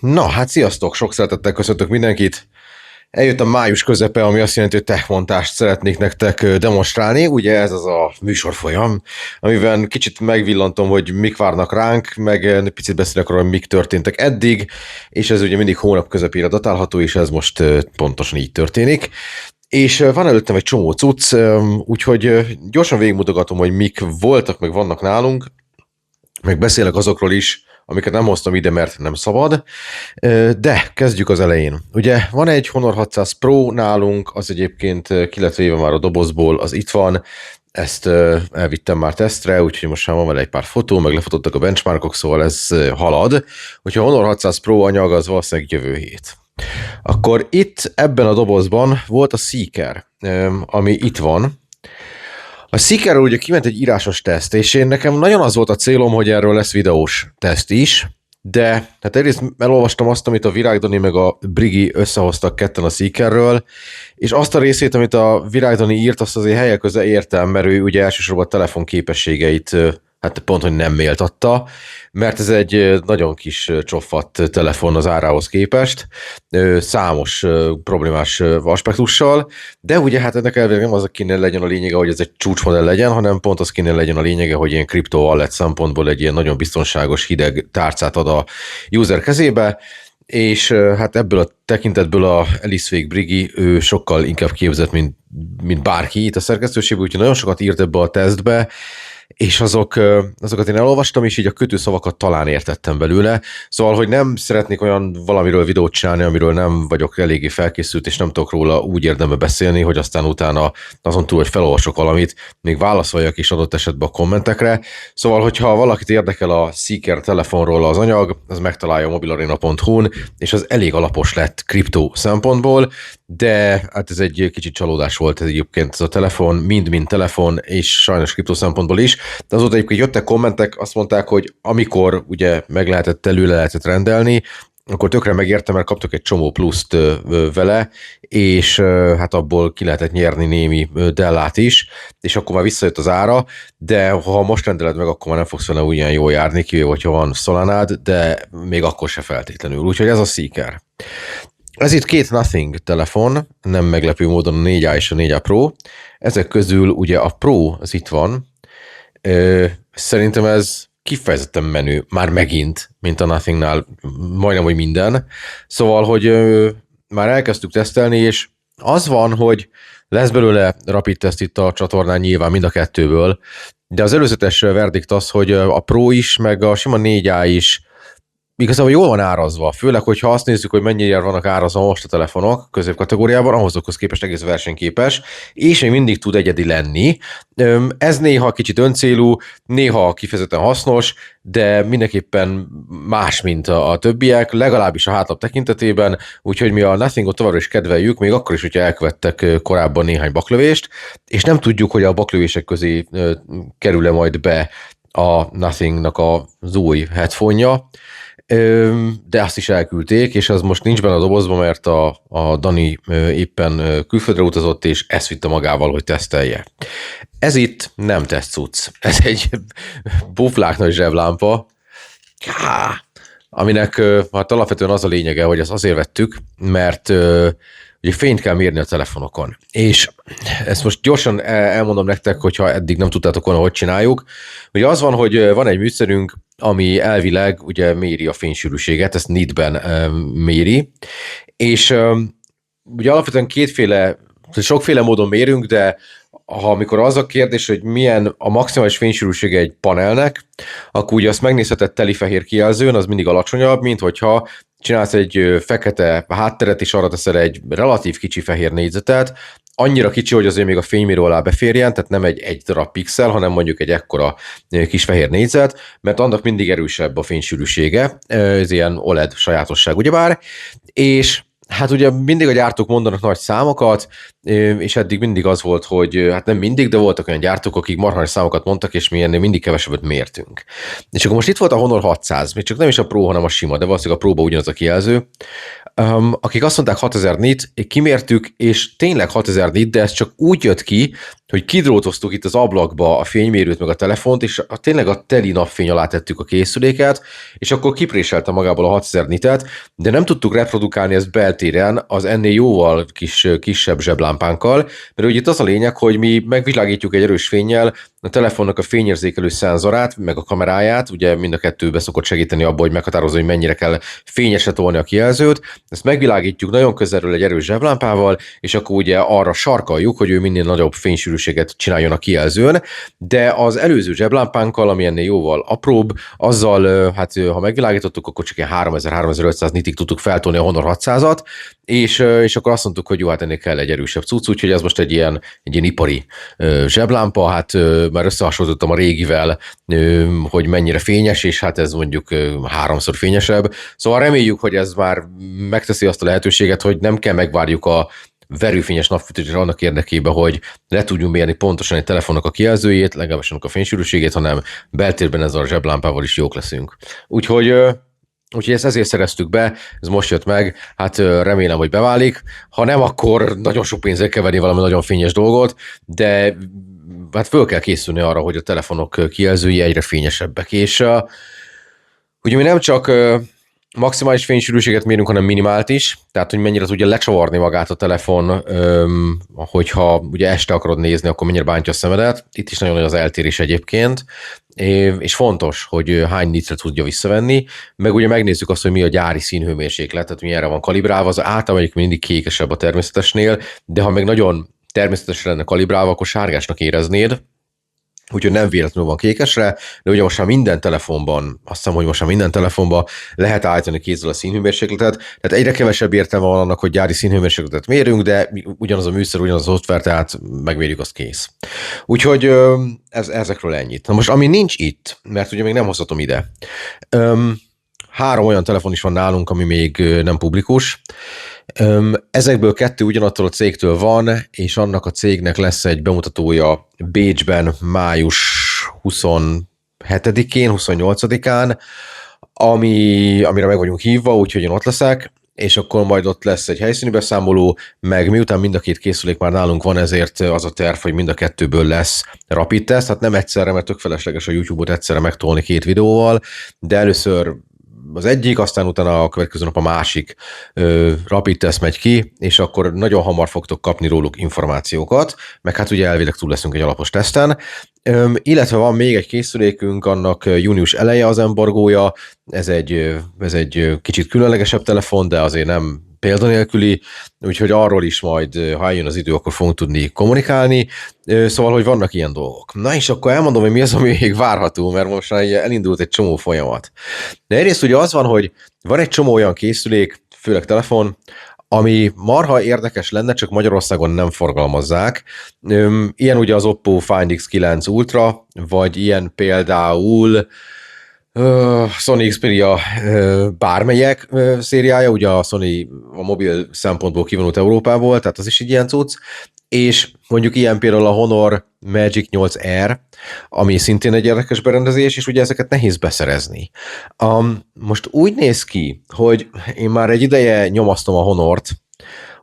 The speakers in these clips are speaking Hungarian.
Na, hát sziasztok! Sok szeretettel köszöntök mindenkit. Eljött a május közepe, ami azt jelenti, hogy techmontást szeretnék nektek demonstrálni. Ugye ez az a műsorfolyam, amiben kicsit megvillantom, hogy mik várnak ránk, meg picit beszélek arról, hogy mik történtek eddig, és ez ugye mindig hónap közepére datálható, és ez most pontosan így történik. És van előttem egy csomó cucc, úgyhogy gyorsan végigmutogatom, hogy mik voltak, meg vannak nálunk, meg beszélek azokról is, amiket nem hoztam ide, mert nem szabad. De kezdjük az elején. Ugye van egy Honor 600 Pro nálunk, az egyébként ki lett véve már a dobozból, az itt van, ezt elvittem már tesztre, úgyhogy most már van vele egy pár fotó, meg lefotottak a benchmarkok, szóval ez halad. Úgyhogy a Honor 600 Pro anyag az valószínűleg jövő hét. Akkor itt ebben a dobozban volt a Seeker, ami itt van. A Seekerről ugye kiment egy írásos teszt, és nekem nagyon az volt a célom, hogy erről lesz videós teszt is, de hát egyrészt elolvastam azt, amit a Virág Dani meg a Brigi összehoztak ketten a Seekerről, és azt a részét, amit a Virág Dani írt, azt azért helyek köze értem, mert ő ugye elsősorban a telefon képességeit hát pont, hogy nem méltatta, mert ez egy nagyon kis csoffadt telefon az árához képest, számos problémás aspektussal, de ugye hát ennek elvileg nem az kéne legyen a lényege, hogy ez egy csúcsmodell legyen, hanem pont az kéne legyen a lényege, hogy ilyen kripto wallet szempontból egy ilyen nagyon biztonságos, hideg tárcát ad a user kezébe, és hát ebből a tekintetből a Elisvég Brigi, ő sokkal inkább képzett, mint bárki itt a szerkesztőségben, úgyhogy nagyon sokat írt ebbe a tesztbe, és azokat én elolvastam, és így a kötőszavakat talán értettem belőle. Szóval, hogy nem szeretnék olyan valamiről videót csinálni, amiről nem vagyok eléggé felkészült, és nem tudok róla úgy érdembe beszélni, hogy aztán utána azon túl, hogy felolvasok valamit, még válaszoljak is adott esetben a kommentekre. Szóval, hogyha valakit érdekel a Seeker telefonról az anyag, az megtalálja a mobilarena.hu-n, és az elég alapos lett kriptó szempontból, de hát ez egy kicsit csalódás volt ez egyébként ez a telefon, mind telefon, és sajnos kriptó szempontból is. De azóta egyébként jöttek kommentek, azt mondták, hogy amikor ugye meg lehetett, előle lehetett rendelni, akkor tökre megértem, mert kaptok egy csomó pluszt vele, és hát abból ki lehetett nyerni némi dellát is, és akkor már visszajött az ára, de ha most rendeled meg, akkor már nem fogsz vele ugyan jól járni, kivéve, hogyha van Solanád, de még akkor se feltétlenül. Úgyhogy ez a Seeker. Ez itt két Nothing telefon, nem meglepő módon a 4A és a 4A Pro. Ezek közül ugye a Pro az itt van. Szerintem ez kifejezetten menő, már megint, mint a Nothingnál, majdnem, hogy minden. Szóval, hogy már elkezdtük tesztelni, és az van, hogy lesz belőle rapid teszt itt a csatornán nyilván mind a kettőből, de az előzetes verdikt az, hogy a Pro is, meg a sima 4A is igazából jól van árazva, főleg, hogyha azt nézzük, hogy mennyire vannak árazva most a telefonok középkategóriában, ahhozokhoz képest egész versenyképes, és még mindig tud egyedi lenni. Ez néha kicsit öncélú, néha kifejezetten hasznos, de mindenképpen más, mint a többiek, legalábbis a hátlap tekintetében, úgyhogy mi a Nothingot továbbra is kedveljük, még akkor is, hogyha elkövettek korábban néhány baklövést, és nem tudjuk, hogy a baklövések közé kerül-e majd be a Nothingnak az új headphone-ja, de azt is elküldték, és az most nincs benne a dobozban, mert a Dani éppen külföldre utazott, és ezt vitte magával, hogy tesztelje. Ez itt nem tesztcucc. Ez egy buflák nagy zseblámpa, aminek hát alapvetően az a lényege, hogy ezt azért vettük, mert ugye fényt kell mérni a telefonokon. És ezt most gyorsan elmondom nektek, hogyha eddig nem tudtátok volna, hogy csináljuk. Ugye az van, hogy van egy műszerünk, ami elvileg ugye méri a fénysűrűséget, ezt nitben méri, és ugye alapvetően sokféle módon mérünk, de amikor az a kérdés, hogy milyen a maximális fénysűrűsége egy panelnek, akkor ugye azt megnézheted teli-fehér kijelzőn, az mindig alacsonyabb, mint hogyha csinálsz egy fekete hátteret, és arra teszel egy relatív kicsi fehér négyzetet, annyira kicsi, hogy azért még a fénymérő alá beférjen, tehát nem egy darab pixel, hanem mondjuk egy ekkora kis fehér négyzet, mert annak mindig erősebb a fénysűrűsége, ez ilyen OLED sajátosság ugyebár, és hát ugye mindig a gyártók mondanak nagy számokat, és eddig mindig az volt, hogy hát nem mindig, de voltak olyan gyártók, akik marha nagy számokat mondtak, és mi ennél mindig kevesebbet mértünk. És akkor most itt volt a Honor 600, még csak nem is a Pro, hanem a sima, de valószínűleg a Pro-ba ugyanaz a kijelző. Akik azt mondták 6000 nit, kimértük, és tényleg 6000 nit, de ez csak úgy jött ki, hogy kidrótoztuk itt az ablakba a fénymérőt meg a telefont, és tényleg a teli napfény alá tettük a készüléket, és akkor kipréselte magából a 6000 nitet, de nem tudtuk reprodukálni ezt beltéren az ennél jóval kisebb zseblámpánkkal, mert ugye itt az a lényeg, hogy mi megvilágítjuk egy erős fénnyel a telefonnak a fényérzékelő szenzorát, meg a kameráját, ugye mind a kettőbe szokott segíteni abban, hogy meghatározza, hogy mennyire kell fényesre tolni a kijelzőt, ezt megvilágítjuk nagyon közelről egy erős zseblámpával, és akkor ugye arra sarkaljuk, hogy ő minél nagyobb fénysűrűséget csináljon a kijelzőn, de az előző zseblámpánkkal, ami ennél jóval apróbb, azzal, hát ha megvilágítottuk, akkor csak ilyen 3000-3500 nitig tudtuk feltolni a Honor 600-at, és akkor azt mondtuk, hogy jó, hát ennél kell egy erősebb cucc, úgyhogy ez most egy ilyen ipari zseblámpa, hát már összehasonlítottam a régivel, hogy mennyire fényes, és hát ez mondjuk 3-szor fényesebb. Szóval reméljük, hogy ez már megteszi azt a lehetőséget, hogy nem kell megvárjuk a verőfényes napfűtésre annak érdekében, hogy le tudjunk mérni pontosan egy telefonnak a kijelzőjét, legalábbis annak a fénysűrűségét, hanem beltérben ezzel a zseblámpával is jók leszünk. Úgyhogy ezt ezért szereztük be, ez most jött meg, hát remélem, hogy beválik. Ha nem, akkor nagyon sok pénzzel kell venni valami nagyon fényes dolgot, de hát föl kell készülni arra, hogy a telefonok kijelzői egyre fényesebbek. És ugye mi nem csak maximális fénysűrűséget mérünk, hanem minimált is, tehát hogy mennyire tudja lecsavarni magát a telefon, hogyha ugye este akarod nézni, akkor mennyire bántja a szemedet. Itt is nagyon nagy az eltérés egyébként, és fontos, hogy hány nitre tudja visszavenni, meg ugye megnézzük azt, hogy mi a gyári színhőmérséklet, tehát mi erre van kalibrálva, az általában mindig kékesebb a természetesnél, de ha meg nagyon természetesen lenne kalibrálva, akkor sárgásnak éreznéd, úgyhogy nem véletlenül van kékesre, de ugye most már minden telefonban, azt hiszem, hogy most már minden telefonban lehet állítani kézzel a színhőmérsékletet, tehát egyre kevesebb értelme van annak, hogy gyári színhőmérsékletet mérünk, de ugyanaz a műszer, ugyanaz a szoftver, tehát megmérjük, az kész. Úgyhogy ezekről ennyit. Na most, ami nincs itt, mert ugye még nem hozhatom ide, 3 olyan telefon is van nálunk, ami még nem publikus. Ezekből 2 ugyanattól a cégtől van, és annak a cégnek lesz egy bemutatója Bécsben május 27-én, 28-án, amire meg vagyunk hívva, úgyhogy én ott leszek, és akkor majd ott lesz egy helyszíni beszámoló, meg miután mind a 2 készülék már nálunk van, ezért az a terv, hogy mind a 2-ből lesz rapid test, hát nem egyszerre, mert tök felesleges a YouTube-ot egyszerre megtolni 2 videóval, de először az egyik, aztán utána a következő nap a másik rapid test megy ki, és akkor nagyon hamar fogtok kapni róluk információkat, meg hát ugye elvileg túl leszünk egy alapos teszten. Illetve van még egy készülékünk, annak június eleje az embargója, ez egy kicsit különlegesebb telefon, de azért nem példanélküli, úgyhogy arról is majd, ha eljön az idő, akkor fogunk tudni kommunikálni, szóval, hogy vannak ilyen dolgok. Na és akkor elmondom, hogy mi az, ami még várható, mert most már elindult egy csomó folyamat. De egyrészt ugye az van, hogy van egy csomó olyan készülék, főleg telefon, ami marha érdekes lenne, csak Magyarországon nem forgalmazzák. Ilyen ugye az Oppo Find X9 Ultra, vagy ilyen például Sony Xperia bármelyek szériája, ugye a Sony a mobil szempontból kivonult Európából, tehát az is egy ilyen cucc, és mondjuk ilyen például a Honor Magic 8R, ami szintén egy érdekes berendezés, és ugye ezeket nehéz beszerezni. Most úgy néz ki, hogy én már egy ideje nyomasztom a Honort,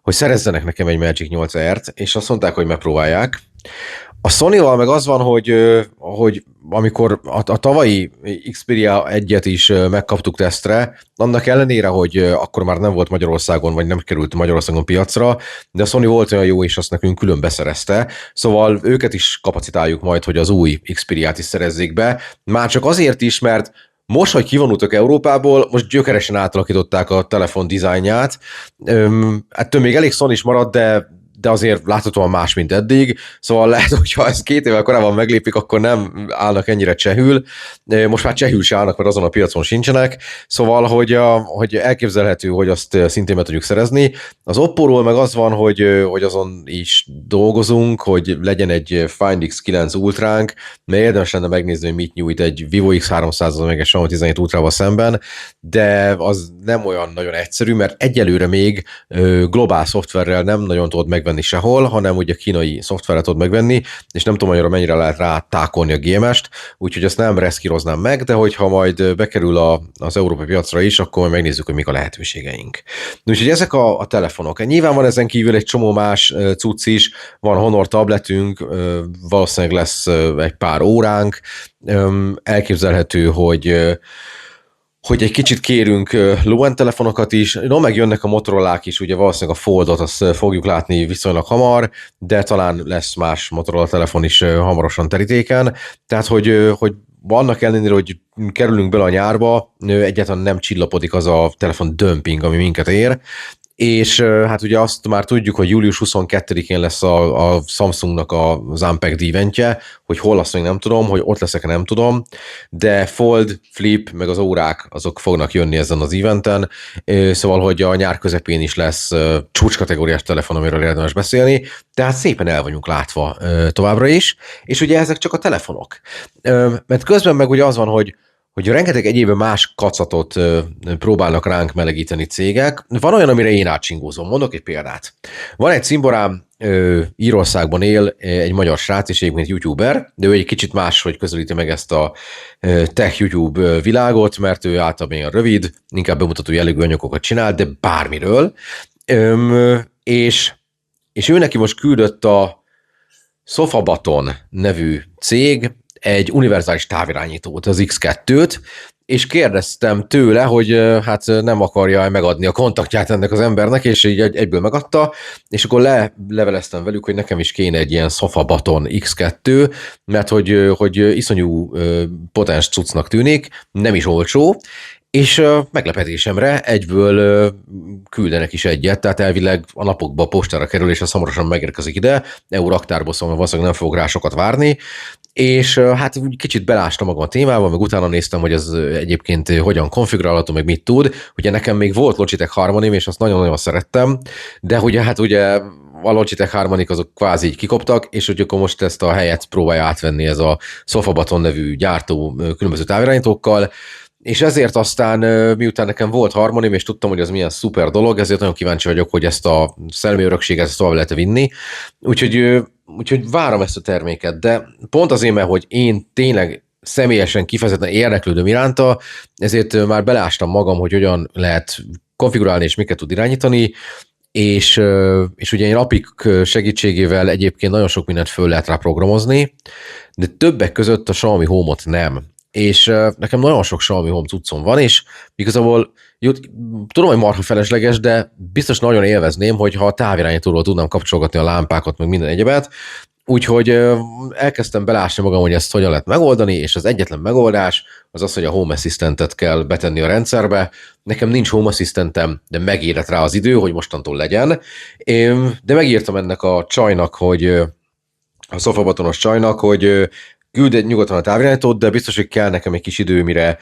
hogy szerezzenek nekem egy Magic 8R-t, és azt mondták, hogy megpróbálják. A Sony-val meg az van, hogy amikor a tavalyi Xperia 1-et is megkaptuk tesztre, annak ellenére, hogy akkor már nem volt Magyarországon, vagy nem került Magyarországon piacra, de a Sony volt olyan jó, és azt nekünk külön beszerezte, szóval őket is kapacitáljuk majd, hogy az új Xperiát is szerezzék be, már csak azért is, mert most, hogy kivonultak Európából, most gyökeresen átalakították a telefon dizájnját. Ettől még elég Sony is maradt, de azért láthatóan más, mint eddig, szóval lehet, hogyha ezt 2 évvel korábban meglépik, akkor nem állnak ennyire csehül. Most már csehül se állnak, mert azon a piacon sincsenek, szóval, hogy elképzelhető, hogy azt szintén be tudjuk szerezni. Az Oppo-ról meg az van, hogy azon is dolgozunk, hogy legyen egy Find X9 Ultránk, mert érdemes lenne megnézni, hogy mit nyújt egy Vivo X300 meg egy Xiaomi 17 Ultrával szemben, de az nem olyan nagyon egyszerű, mert egyelőre még globál szoftverrel nem nagyon tudod megvenni megvenni sehol, hanem ugye a kínai szoftveret tudod megvenni, és nem tudom annyira mennyire lehet rá tákolni a GMS-t, úgyhogy ezt nem reszkíroznám meg, de hogyha majd bekerül az európai piacra is, akkor majd megnézzük, hogy mik a lehetőségeink. Úgyhogy ezek a telefonok. Nyilván van ezen kívül egy csomó más cucc is, van Honor tabletünk, valószínűleg lesz egy pár óránk, elképzelhető, hogy egy kicsit kérünk low-end telefonokat is, meg jönnek a Motorolák is, ugye valószínűleg a Foldot azt fogjuk látni viszonylag hamar, de talán lesz más Motorola telefon is hamarosan terítéken, tehát hogy annak ellenére, hogy kerülünk bele a nyárba, egyáltalán nem csillapodik az a telefon dömping, ami minket ér, és hát ugye azt már tudjuk, hogy július 22-én lesz a Samsungnak az Unpacked eventje, hogy hol azt még nem tudom, hogy ott leszek, nem tudom, de Fold, Flip, meg az órák, azok fognak jönni ezen az eventen, szóval, hogy a nyár közepén is lesz csúcskategóriás telefon, amiről érdemes beszélni, tehát szépen el vagyunk látva továbbra is, és ugye ezek csak a telefonok. Mert közben meg ugye az van, hogy rengeteg egyéb más kacatot próbálnak ránk melegíteni cégek. Van olyan, amire én átcsingózom. Mondok egy példát. Van egy cimborám, Írországban él, egy magyar srác, és egyébként youtuber, de ő egy kicsit máshogy közelíti meg ezt a tech YouTube világot, mert ő általában ilyen rövid, inkább bemutató jellegű anyagokat csinál, de bármiről. És ő neki most küldött a Sofabaton nevű cég egy univerzális távirányítót, az X2-t, és kérdeztem tőle, hogy hát nem akarja megadni a kontaktját ennek az embernek, és így egyből megadta, és akkor leveleztem velük, hogy nekem is kéne egy ilyen Sofabaton X2, mert hogy iszonyú potens cuccnak tűnik, nem is olcsó, és meglepetésemre egyből küldenek is egyet, tehát elvileg a napokban postára kerül, és az hamarosan megérkezik ide, EU raktárból, szóval valószínűleg nem fogok rá sokat várni, és hát úgy kicsit belástam magam a témába, meg utána néztem, hogy ez egyébként hogyan konfigurálható, meg mit tud. Ugye nekem még volt Logitech Harmonim, és azt nagyon-nagyon szerettem, de ugye hát ugye a Logitech Harmonik azok kvázi így kikoptak, és hogy akkor most ezt a helyet próbálja átvenni ez a Sofabaton nevű gyártó különböző távirányítókkal, és ezért aztán, miután nekem volt Harmonim, és tudtam, hogy ez milyen szuper dolog, ezért nagyon kíváncsi vagyok, hogy ezt a szellemi örökséget ezt tovább lehet vinni. Úgyhogy várom ezt a terméket, de pont azért, mert hogy én tényleg személyesen kifejezetten érdeklődöm iránta, ezért már beleástam magam, hogy hogyan lehet konfigurálni és miket tud irányítani, és ugye én API segítségével egyébként nagyon sok mindent föl lehet rá programozni, de többek között a Xiaomi Home-ot nem. És nekem nagyon sok Xiaomi Home cuccom van, és igazából tudom, hogy marha felesleges, de biztos nagyon élvezném, hogyha a távirányítóról tudnám kapcsolgatni a lámpákat, meg minden egyebet, úgyhogy elkezdtem belásni magam, hogy ezt hogyan lehet megoldani, és az egyetlen megoldás az az, hogy a Home Assistantet kell betenni a rendszerbe. Nekem nincs Home Assistantem, de megérett rá az idő, hogy mostantól legyen. De megírtam ennek a csajnak, hogy a Sofabatonos csajnak, hogy küld egy nyugodtan a távirányítót, de biztos, hogy kell nekem egy kis idő, mire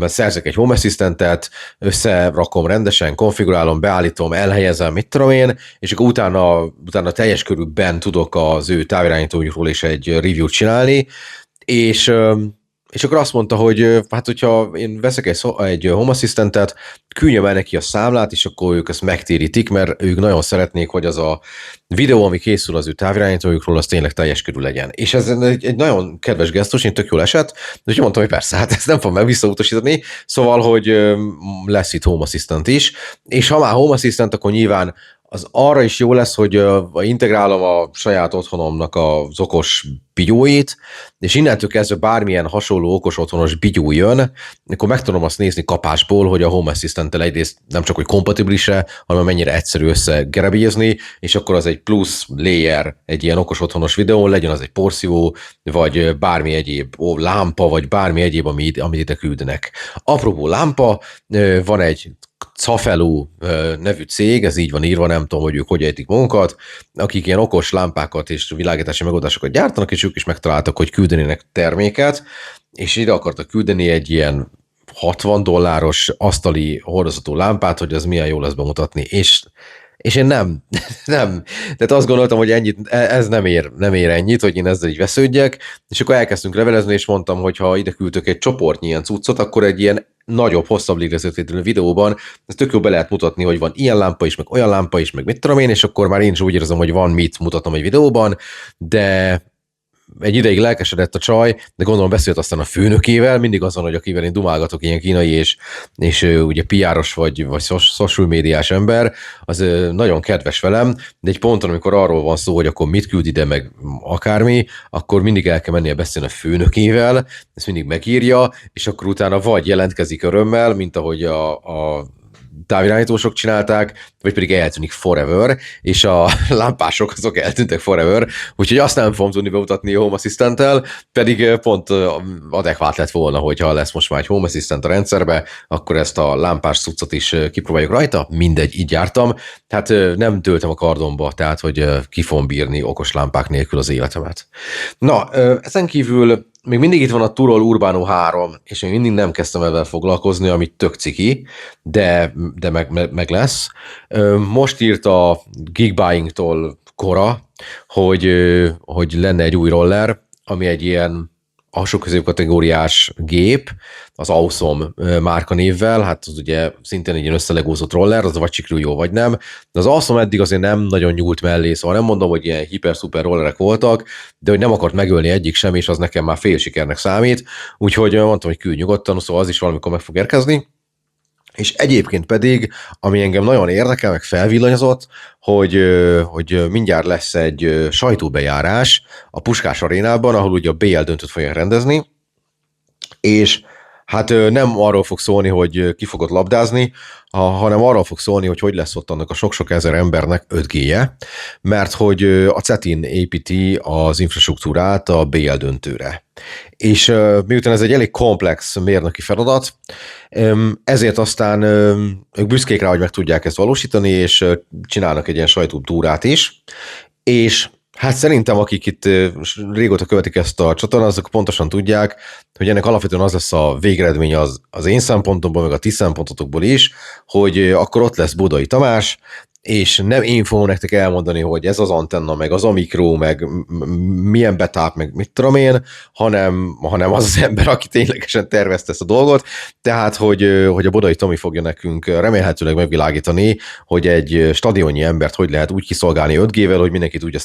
szerzek egy Home Assistantet, összerakom rendesen, konfigurálom, beállítom, elhelyezem, mit tudom én, és akkor utána teljes körülben tudok az ő távirányítójukról is egy review-t csinálni, és akkor azt mondta, hogy hát hogyha én veszek egy Home Assistantet, küldjem el neki a számlát, és akkor ők ezt megtérítik, mert ők nagyon szeretnék, hogy az a videó, ami készül az ő távirányítójukról, az tényleg teljes körül legyen. És ez egy nagyon kedves gesztus, én tök jól esett, de úgy mondtam, hogy persze, hát ezt nem fogom meg visszautasítani, szóval, hogy lesz itt Home Assistant is, és ha már Home Assistant, akkor nyilván az arra is jó lesz, hogy integrálom a saját otthonomnak az okos bigyóit, és innentől kezdve bármilyen hasonló okos otthonos bigyó jön, akkor meg tudom azt nézni kapásból, hogy a Home Assistant-tel egyrészt nem csak, hogy kompatibilis-e, hanem mennyire egyszerű összegerebézni, és akkor az egy plusz layer egy ilyen okos otthonos videón, legyen az egy porszívó, vagy bármi egyéb lámpa, vagy bármi egyéb, amit ide küldenek. Apropó lámpa, van egy Cafelu nevű cég, ez így van írva, nem tudom, hogy ők hogy ejtik magukat, akik ilyen okos lámpákat és világítási megoldásokat gyártanak, és ők is megtaláltak, hogy küldenének terméket, és ide akartak küldeni egy ilyen $60 asztali hordozható lámpát, hogy az milyen jó lesz bemutatni, és És én nem, nem. Tehát azt gondoltam, hogy ennyit, ez nem ér ennyit, hogy én ezzel így vesződjek, és akkor elkezdtünk levelezni, és mondtam, hogy ha ide küldtök egy csoportnyi ilyen cuccot, akkor egy ilyen nagyobb, hosszabb lélegzetvételű videóban ezt tök jó be lehet mutatni, hogy van ilyen lámpa is, meg olyan lámpa is, meg mit tudom én, és akkor már én is úgy érzem, hogy van mit mutatom egy videóban, de egy ideig lelkesedett a csaj, de gondolom beszélt aztán a főnökével, mindig azon, hogy akivel én dumálgatok, ilyen kínai és ugye PR-os vagy social médiás ember, az nagyon kedves velem, de egy ponton, amikor arról van szó, hogy akkor mit küld ide, meg akármi, akkor mindig el kell mennie beszélni a főnökével, ezt mindig megírja, és akkor utána vagy jelentkezik örömmel, mint ahogy a távirányítósok csinálták, vagy pedig eltűnik forever, és a lámpások azok eltűntek forever, úgyhogy azt nem fogom tudni bemutatni a Home Assistant-tel, pedig pont adekvát lett volna, hogyha lesz most már egy Home Assistant a rendszerbe, akkor ezt a lámpás cuccot is kipróbáljuk rajta, mindegy, így jártam, hát nem töltem a kardomba, tehát hogy ki fogom bírni okos lámpák nélkül az életemet. Na, ezen kívül még mindig itt van a Turol Urbano 3, és még mindig nem kezdtem ezzel foglalkozni, amit tök ciki, de meg lesz. Most írt a Geekbuying-tól Kora, hogy lenne egy új roller, ami egy ilyen alsó középkategóriás gép, az Awesome márkanévvel, hát az ugye szintén egy ilyen összelegózott roller, az vagy sikerül jó, vagy nem. De az Awesome eddig azért nem nagyon nyúlt mellé, szóval nem mondom, hogy ilyen hiper-szuper rollerek voltak, de hogy nem akart megölni egyik sem, és az nekem már fél sikernek számít, úgyhogy mondtam, hogy küldj nyugodtan, szóval az is valamikor meg fog érkezni. És egyébként pedig, ami engem nagyon érdekel, meg felvillanyozott, hogy mindjárt lesz egy sajtóbejárás a Puskás Arénában, ahol ugye a BL döntőt fogják rendezni, és hát nem arról fog szólni, hogy ki fogod labdázni, hanem arról fog szólni, hogy lesz ott annak a sok-sok ezer embernek 5G-je, mert hogy a CETIN építi az infrastruktúrát a BL döntőre. És miután ez egy elég komplex mérnöki feladat, ezért aztán ők büszkék rá, hogy meg tudják ezt valósítani, és csinálnak egy ilyen sajtótúrát is, és hát szerintem, akik itt régóta követik ezt a csatornát, azok pontosan tudják, hogy ennek alapvetően az lesz a végeredmény az én szempontomból, meg a ti szempontotokból is, hogy akkor ott lesz Bodai Tamás, és nem én fogom nektek elmondani, hogy ez az antenna, meg az a mikro, meg milyen betáp, meg mit tudom én, hanem az az ember, aki ténylegesen tervezte ezt a dolgot, tehát, hogy a Bodai Tomi fogja nekünk remélhetőleg megvilágítani, hogy egy stadionnyi embert hogy lehet úgy kiszolgálni 5G-vel, hogy mindenki tudja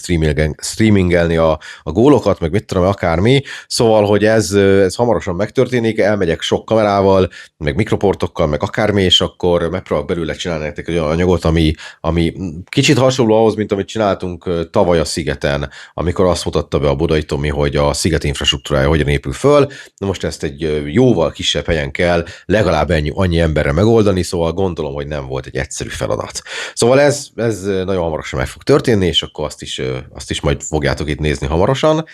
streamingelni a gólokat, meg mit tudom, akármi, szóval, hogy ez hamarosan megtörténik, elmegyek sok kamerával, meg mikroportokkal, meg akármi, és akkor megpróbálok belőle csinálni nektek egy olyan anyagot, ami kicsit hasonló ahhoz, mint amit csináltunk tavaly a Szigeten, amikor azt mutatta be a Bodai Tomi, hogy a Sziget infrastruktúrája hogyan épül föl. Na most ezt egy jóval kisebb helyen kell legalább annyi emberre megoldani, szóval gondolom, hogy nem volt egy egyszerű feladat. Szóval ez nagyon hamarosan meg fog történni, és akkor azt is majd fogjátok itt nézni hamarosan.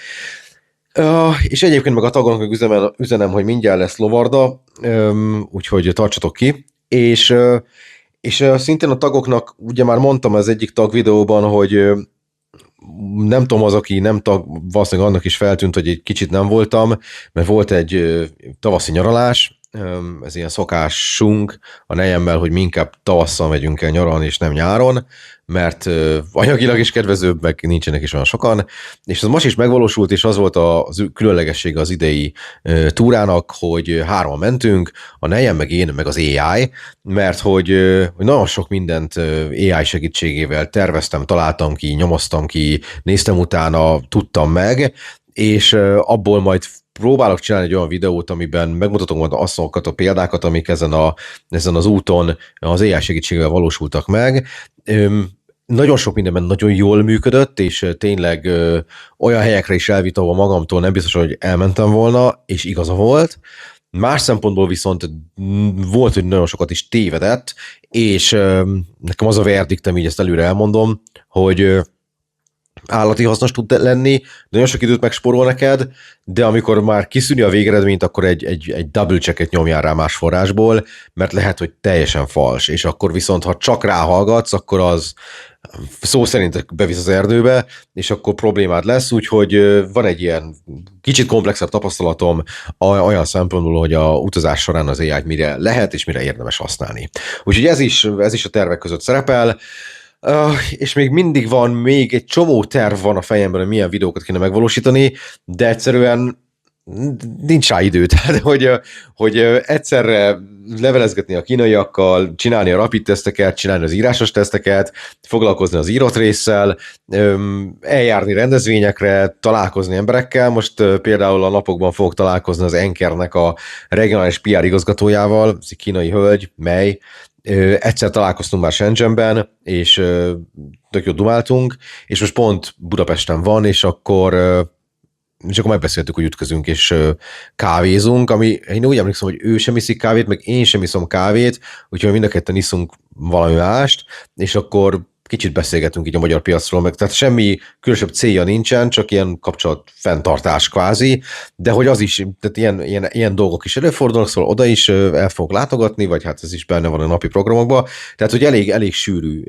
És egyébként meg a tagoknak üzenem, hogy mindjárt lesz Lovarda, úgyhogy tartsatok ki, és szintén a tagoknak, ugye már mondtam az egyik tag videóban, hogy nem tudom, az, aki nem tag, valószínűleg annak is feltűnt, hogy egy kicsit nem voltam, mert volt egy tavaszi nyaralás, ez ilyen szokásunk a nejemmel, hogy mi inkább tavasszal megyünk el nyaralni, és nem nyáron, mert anyagilag is kedvezőbb, meg nincsenek is olyan sokan, és ez most is megvalósult, és az volt a különlegessége az idei túrának, hogy hárman mentünk, a nejem, meg én, meg az AI, mert hogy nagyon sok mindent AI segítségével terveztem, találtam ki, nyomoztam ki, néztem utána, tudtam meg, és abból majd próbálok csinálni egy olyan videót, amiben megmutatom majd azokat a példákat, amik ezen az úton az AI segítségével valósultak meg. Nagyon sok mindenben nagyon jól működött, és tényleg olyan helyekre is elvitt, ahol magamtól nem biztos, hogy elmentem volna, és igaza volt. Más szempontból viszont volt, hogy nagyon sokat is tévedett, és nekem az a verdiktem, így ezt előre elmondom, hogy állati hasznos tud lenni, nagyon sok időt megspórol neked, de amikor már kiszűni a végeredményt, akkor egy double checket nyomjál rá más forrásból, mert lehet, hogy teljesen fals, és akkor viszont, ha csak ráhallgatsz, akkor az szó szerint bevisz az erdőbe, és akkor problémád lesz, úgyhogy van egy ilyen kicsit komplexebb tapasztalatom olyan szempontból, hogy a utazás során az AI-t mire lehet és mire érdemes használni. Úgyhogy ez is a tervek között szerepel. És még mindig van, még egy csomó terv van a fejemben, hogy milyen videókat kéne megvalósítani, de egyszerűen nincs rá idő. Tehát, hogy egyszerre levelezgetni a kínaiakkal, csinálni a rapid teszteket, csinálni az írásos teszteket, foglalkozni az írott résszel, eljárni rendezvényekre, találkozni emberekkel. Most például a napokban fogok találkozni az Enkernek a regionális PR igazgatójával, ez egy kínai hölgy, Mei. Egyszer találkoztunk már Shenzhenben, és tök jót dumáltunk, és most pont Budapesten van, és akkor megbeszéltük, hogy ütközünk és kávézunk, ami én úgy emlékszem, hogy ő sem iszik kávét, meg én sem iszom kávét, úgyhogy mind a ketten iszunk valami mást, és akkor kicsit beszélgetünk így a magyar piacról, meg tehát semmi különösebb célja nincsen, csak ilyen kapcsolat fenntartás kvázi, de hogy az is, tehát ilyen dolgok is előfordulnak, szóval oda is el fogok látogatni, vagy hát ez is benne van a napi programokban, tehát hogy elég sűrű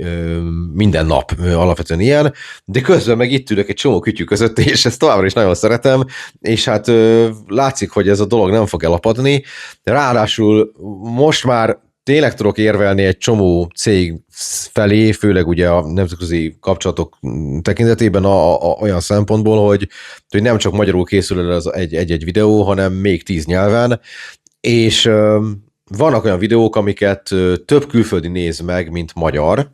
minden nap alapvetően ilyen, de közben meg itt ülök egy csomó kütyű között, és ezt továbbra is nagyon szeretem, és hát látszik, hogy ez a dolog nem fog elapadni, ráadásul most már tényleg tudok érvelni egy csomó cég felé, főleg ugye a nemzetközi kapcsolatok tekintetében olyan szempontból, hogy nem csak magyarul készül el az egy-egy videó, hanem még 10 nyelven, és vannak olyan videók, amiket több külföldi néz meg, mint magyar.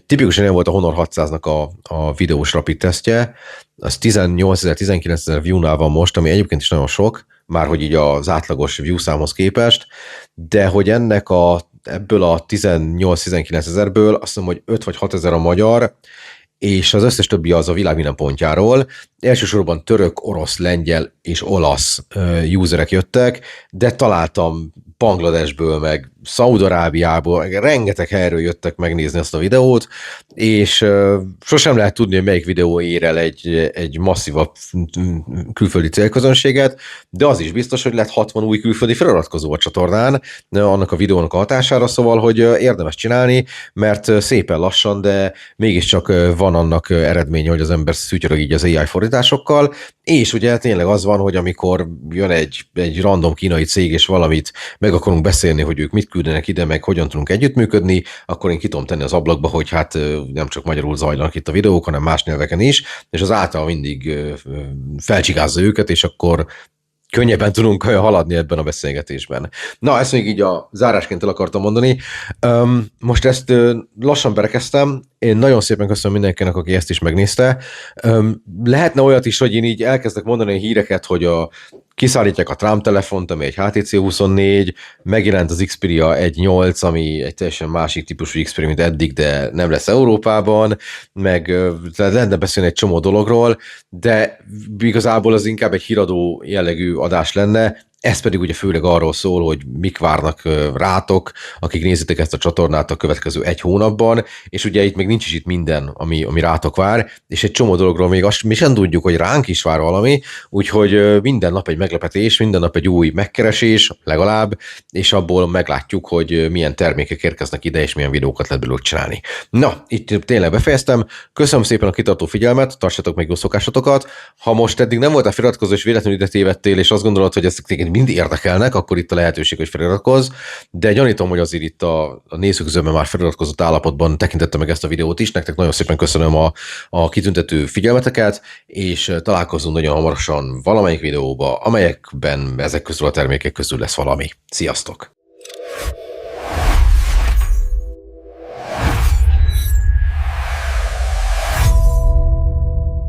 Tipikusan ilyen volt a Honor 600-nak a videós rapid tesztje, az 18 000-19 000 view-nál van most, ami egyébként is nagyon sok, már hogy így az átlagos view számhoz képest, de hogy ebből a 18-19 ezerből azt mondom, hogy 5 vagy 6 ezer a magyar, és az összes többi az a világ minden pontjáról. Elsősorban török, orosz, lengyel és olasz userek jöttek, de találtam Bangladesből, meg Szaúd-Arábiából, meg rengeteg helyről jöttek megnézni azt a videót, és sosem lehet tudni, hogy melyik videó ér el egy masszívabb külföldi célközönséget, de az is biztos, hogy lett 60 új külföldi feliratkozó a csatornán, annak a videónak a hatására, szóval, hogy érdemes csinálni, mert szépen lassan, de mégiscsak van annak eredménye, hogy az ember szütyörög így az AI fordításokkal, és ugye tényleg az van, hogy amikor jön egy random kínai cég, és valamit meg akarunk beszélni, hogy ők mit küldenek ide, meg hogyan tudunk együttműködni, akkor én ki tudom tenni az ablakba, hogy hát nem csak magyarul zajlanak itt a videók, hanem más nyelveken is, és az által mindig felcsigázza őket, és akkor könnyebben tudunk haladni ebben a beszélgetésben. Na, ezt még így a zárásként el akartam mondani. Most ezt lassan berekeztem. Én nagyon szépen köszönöm mindenkinek, aki ezt is megnézte. Lehetne olyat is, hogy én így elkezdek mondani híreket, hogy kiszállítják a Trump telefont, ami egy HTC 24, megjelent az Xperia 1.8, ami egy teljesen másik típusú Xperia, mint eddig, de nem lesz Európában, meg lehetne beszélni egy csomó dologról, de igazából az inkább egy híradó jellegű adás lenne, ez pedig ugye főleg arról szól, hogy mik várnak rátok, akik nézitek ezt a csatornát a következő 1 hónapban, és ugye itt még nincs is itt minden, ami rátok vár, és egy csomó dologról még azt mi sem tudjuk, hogy ránk is vár valami, úgyhogy minden nap egy meglepetés, minden nap egy új megkeresés, legalább, és abból meglátjuk, hogy milyen termékek érkeznek ide, és milyen videókat lehet belőle csinálni. Na, itt tényleg befejeztem. Köszönöm szépen a kitartó figyelmet, tartsatok meg jó szokásotokat. Ha most eddig nem voltál feliratkozó, és véletlenül ide tévedtél, és azt gondolod, hogy ezek téged mind érdekelnek, akkor itt a lehetőség, hogy feliratkozz, de gyanítom, hogy azért itt a nézőközönben már feliratkozott állapotban tekintette meg ezt a videót is. Nektek nagyon szépen köszönöm a kitüntető figyelmeteket, és találkozunk nagyon hamarosan valamelyik videóba, amelyekben ezek közül a termékek közül lesz valami. Sziasztok!